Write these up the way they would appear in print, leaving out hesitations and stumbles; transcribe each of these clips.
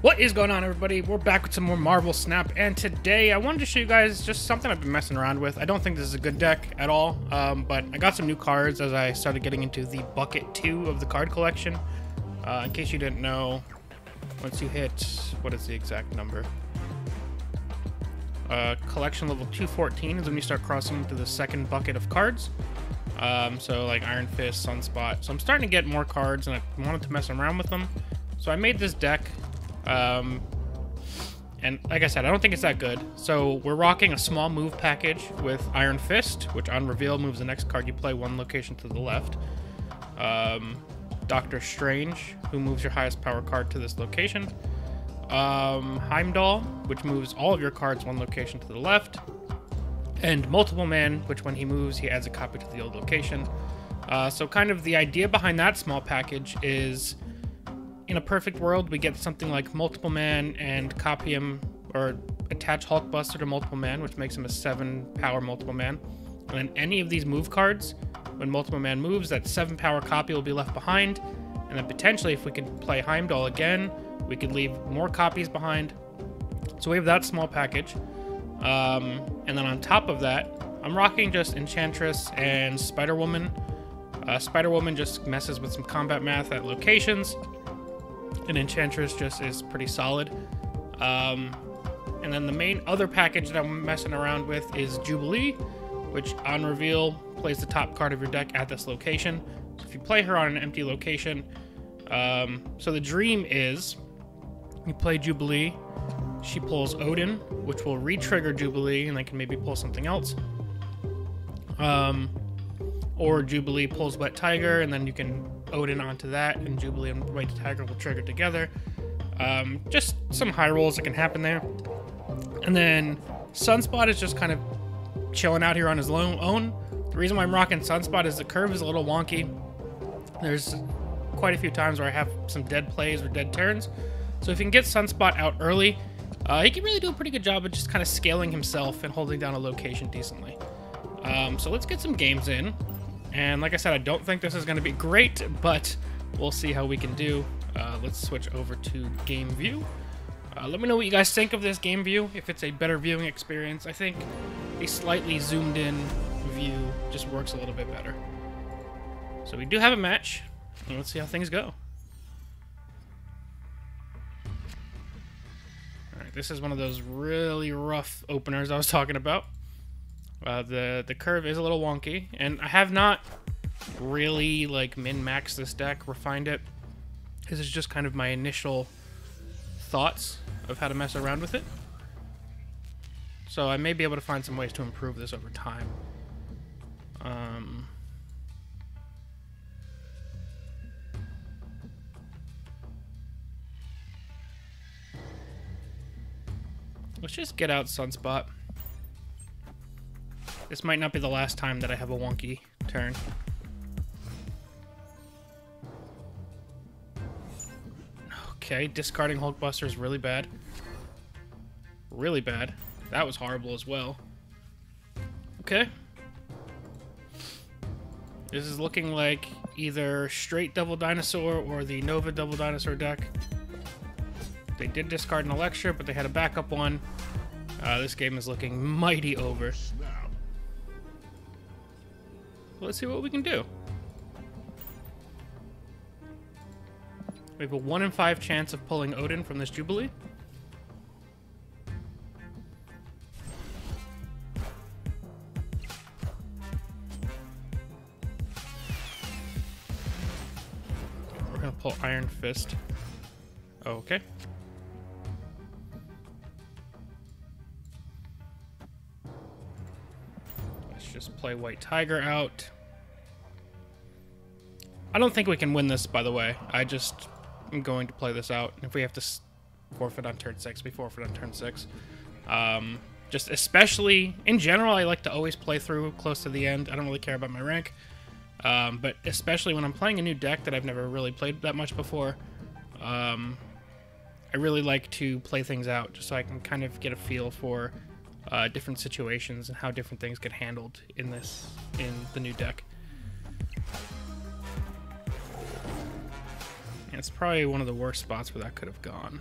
What is going on, everybody? We're back with some more Marvel Snap, and today I wanted to show you guys just something I've been messing around with. I don't think this is a good deck at all, but I got some new cards as I started getting into the bucket 2 of the card collection. In case you didn't know, once you hit, what is the exact number? Collection level 214 is when you start crossing into the second bucket of cards. So like Iron Fist, Sunspot. So I'm starting to get more cards, and I wanted to mess around with them. So I made this deck. And like I said, I don't think it's that good. So we're rocking a small move package with Iron Fist, which on reveal moves the next card you play one location to the left. Doctor Strange, who moves your highest power card to this location. Heimdall, which moves all of your cards one location to the left. And Multiple Man, which when he moves, he adds a copy to the old location. So kind of the idea behind that small package is, in a perfect world, we get something like Multiple Man and copy him or attach Hulkbuster to Multiple Man, which makes him a 7 power Multiple Man. And then any of these move cards, when Multiple Man moves, that 7 power copy will be left behind. And then potentially, if we could play Heimdall again, we could leave more copies behind. So we have that small package. And then on top of that, I'm rocking just Enchantress and Spider-Woman. Spider-Woman just messes with some combat math at locations. And Enchantress just is pretty solid. And then the main other package that I'm messing around with is Jubilee, which on reveal plays the top card of your deck at this location. So if you play her on an empty location, so the dream is you play Jubilee, she pulls Odin, which will re-trigger Jubilee, and they can maybe pull something else. Or Jubilee pulls Wet Tiger, and then you can Odin onto that, and Jubilee and Wet Tiger will trigger together. Just some high rolls that can happen there. And then Sunspot is just kind of chilling out here on his own. The reason why I'm rocking Sunspot is the curve is a little wonky. There's quite a few times where I have some dead plays or dead turns. So if you can get Sunspot out early, he can really do a pretty good job of just kind of scaling himself and holding down a location decently. So let's get some games in. And like I said, I don't think this is going to be great, but we'll see how we can do. Let's switch over to game view. Let me know what you guys think of this game view, if it's a better viewing experience. I think a slightly zoomed in view just works a little bit better. So we do have a match, and let's see how things go. Alright, this is one of those really rough openers I was talking about. The curve is a little wonky, and I have not really like min-maxed this deck, refined it. This is just kind of my initial thoughts of how to mess around with it. So I may be able to find some ways to improve this over time. Let's just get out Sunspot. This might not be the last time that I have a wonky turn. Okay, discarding Hulkbuster is really bad. Really bad. That was horrible as well. Okay. This is looking like either straight Double Dinosaur or the Nova Double Dinosaur deck. They did discard an Electra, but they had a backup one. This game is looking mighty over. Let's see what we can do. We have a 1 in 5 chance of pulling Odin from this Jubilee. We're gonna pull Iron Fist. Okay. Just play White Tiger out. I don't think we can win this, by the way. I just am going to play this out. If we have to forfeit on turn 6, we forfeit on turn 6. Just especially, in general, I like to always play through close to the end. I don't really care about my rank. But especially when I'm playing a new deck that I've never really played that much before, I really like to play things out just so I can kind of get a feel for different situations and how different things get handled in the new deck. And it's probably one of the worst spots where that could have gone.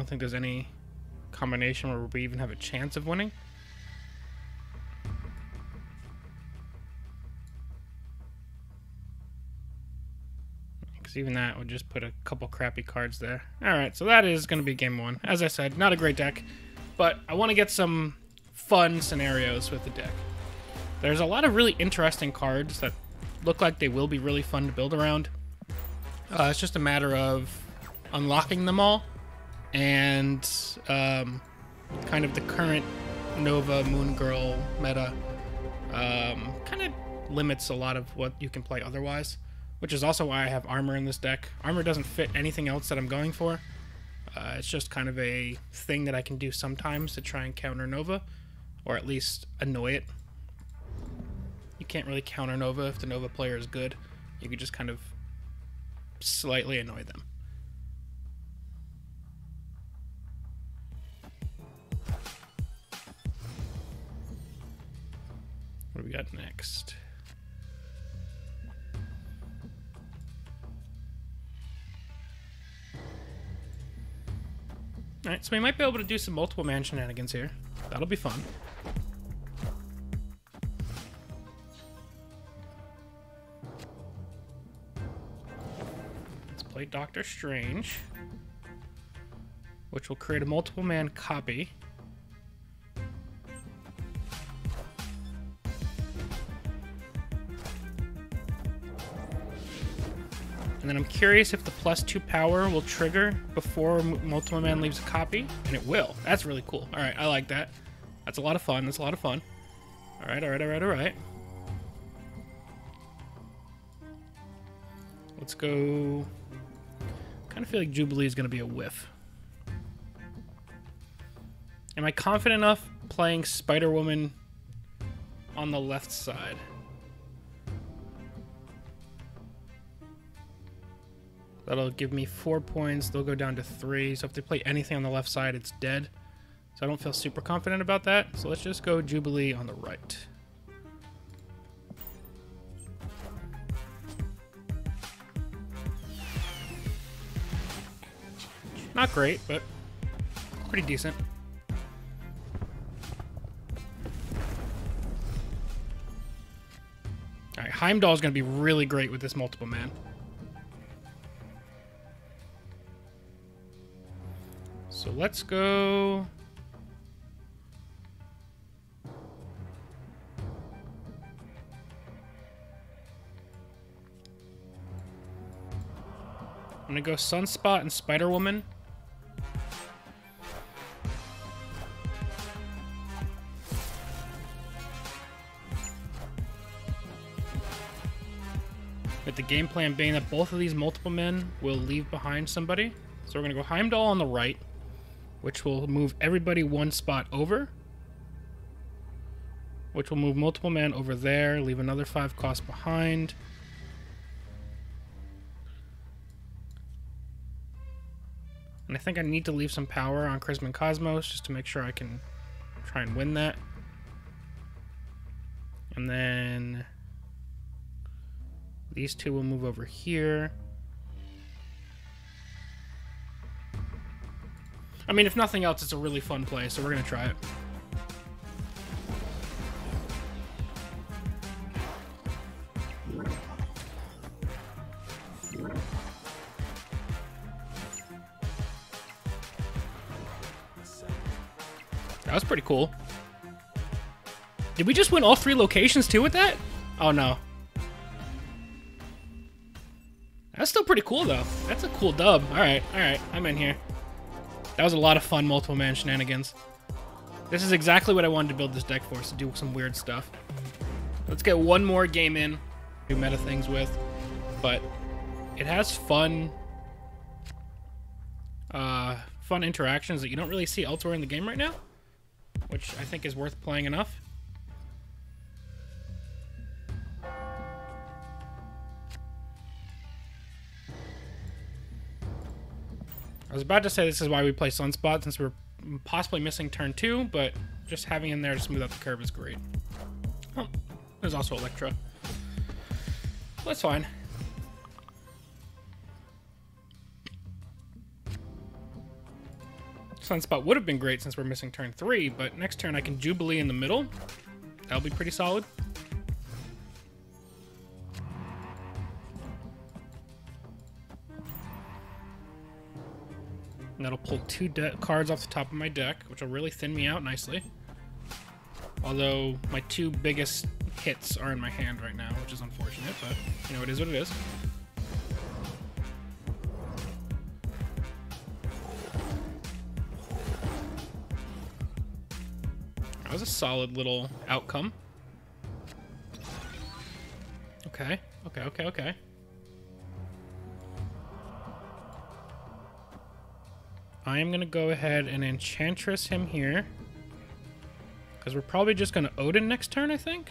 think there's any combination where we even have a chance of winning. Because even that would just put a couple crappy cards there. Alright, so that is going to be game 1. As I said, not a great deck, but I want to get some fun scenarios with the deck. There's a lot of really interesting cards that look like they will be really fun to build around. It's just a matter of unlocking them all, and kind of the current Nova Moon Girl meta kind of limits a lot of what you can play otherwise, which is also why I have Armor in this deck. Armor doesn't fit anything else that I'm going for. It's just kind of a thing that I can do sometimes to try and counter Nova, or at least annoy it. You can't really counter Nova if the Nova player is good. You could just kind of slightly annoy them. What do we got next? Alright, so we might be able to do some multiple man shenanigans here. That'll be fun. Let's play Doctor Strange, which will create a multiple man copy. And then I'm curious if the +2 power will trigger before multiple man leaves a copy, and it will. That's really cool. All right, I like that. That's a lot of fun. That's a lot of fun. All right, all right, all right, all right. Let's go. Kind of feel like Jubilee is going to be a whiff. Am I confident enough playing Spider-Woman on the left side? That'll give me 4 points. They'll go down to 3. So if they play anything on the left side, it's dead. So I don't feel super confident about that. So let's just go Jubilee on the right. Not great, but pretty decent. Alright, Heimdall is going to be really great with this multiple man. So let's go. I'm gonna go Sunspot and Spider-Woman. With the game plan being that both of these multiple men will leave behind somebody. So we're gonna go Heimdall on the right, which will move everybody 1 spot over, which will move multiple man over there, leave another 5 cost behind. And I think I need to leave some power on Charisma and Cosmos just to make sure I can try and win that. And then these 2 will move over here. I mean, if nothing else, it's a really fun play, so we're going to try it. That was pretty cool. Did we just win all 3 locations, too, with that? Oh, no. That's still pretty cool, though. That's a cool dub. All right, I'm in here. That was a lot of fun multiple man shenanigans. This is exactly what I wanted to build this deck for, is to do some weird stuff. Let's get one more game in, do meta things with, but it has fun fun interactions that you don't really see elsewhere in the game right now, which I think is worth playing enough. I was about to say this is why we play Sunspot, since we're possibly missing turn 2, but just having him there to smooth out the curve is great. Oh, there's also Electra. That's fine. Sunspot would have been great since we're missing turn 3, but next turn I can Jubilee in the middle. That'll be pretty solid. And that'll pull 2 cards off the top of my deck, which will really thin me out nicely. Although my 2 biggest hits are in my hand right now, which is unfortunate, but you know, it is what it is. That was a solid little outcome. Okay, okay. I am going to go ahead and Enchantress him here. Because we're probably just going to Odin next turn, I think.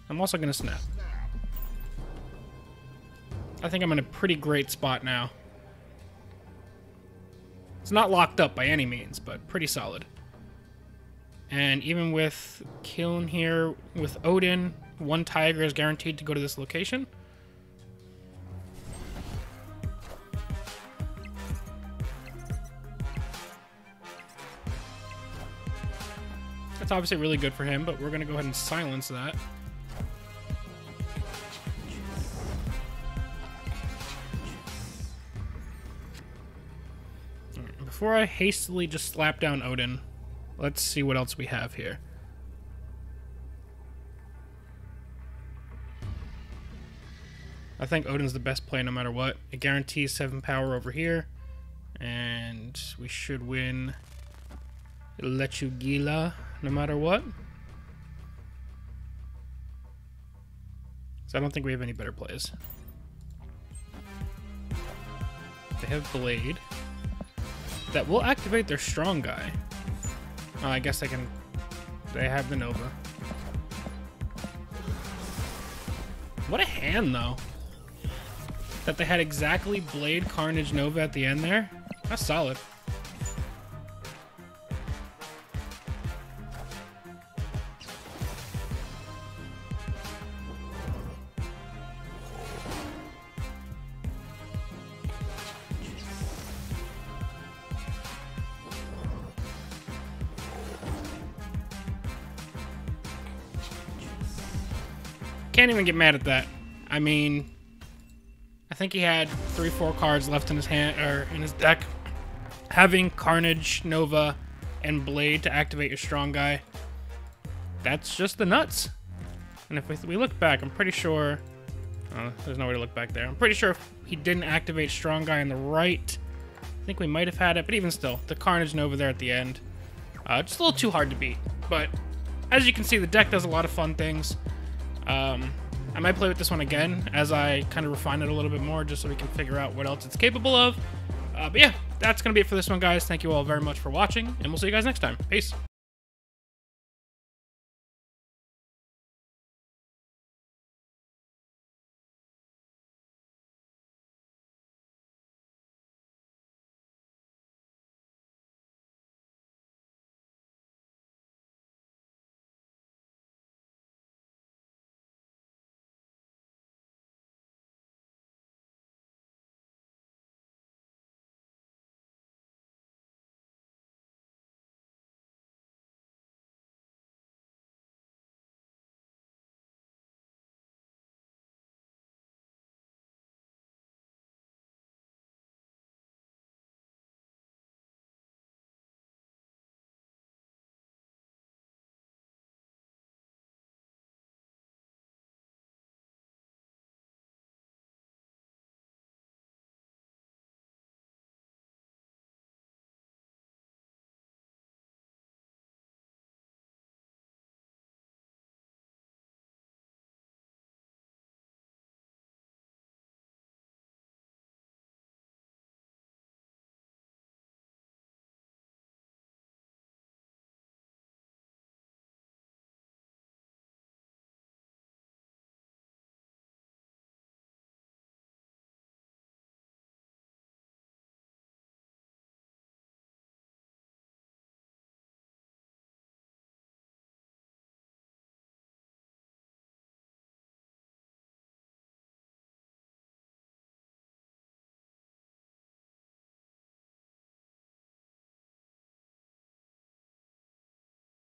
I'm also going to Snap. I think I'm in a pretty great spot now. It's not locked up by any means, but pretty solid. And even with Kiln here, with Odin, 1 Tiger is guaranteed to go to this location. That's obviously really good for him, but we're going to go ahead and silence that. Before I hastily just slap down Odin, let's see what else we have here. I think Odin's the best play no matter what. It guarantees 7 power over here, and we should win Lechugila no matter what. So I don't think we have any better plays. They have Blayde. That will activate their strong guy. Oh, I guess they can... They have the Nova. What a hand, though. That they had exactly Blayde, Carnage, Nova at the end there. That's solid. Can't even get mad at that. I mean, I think he had 3-4 cards left in his hand or in his deck. Having Carnage, Nova, and Blayde to activate your strong guy, that's just the nuts. And if we look back, I'm pretty sure... Oh, there's no way to look back there. I'm pretty sure if he didn't activate strong guy on the right, I think we might have had it. But even still, the Carnage Nova there at the end, just a little too hard to beat. But as you can see, the deck does a lot of fun things. I might play with this one again as I kind of refine it a little bit more just so we can figure out what else it's capable of. But yeah, that's going to be it for this one, guys. Thank you all very much for watching, and we'll see you guys next time. Peace.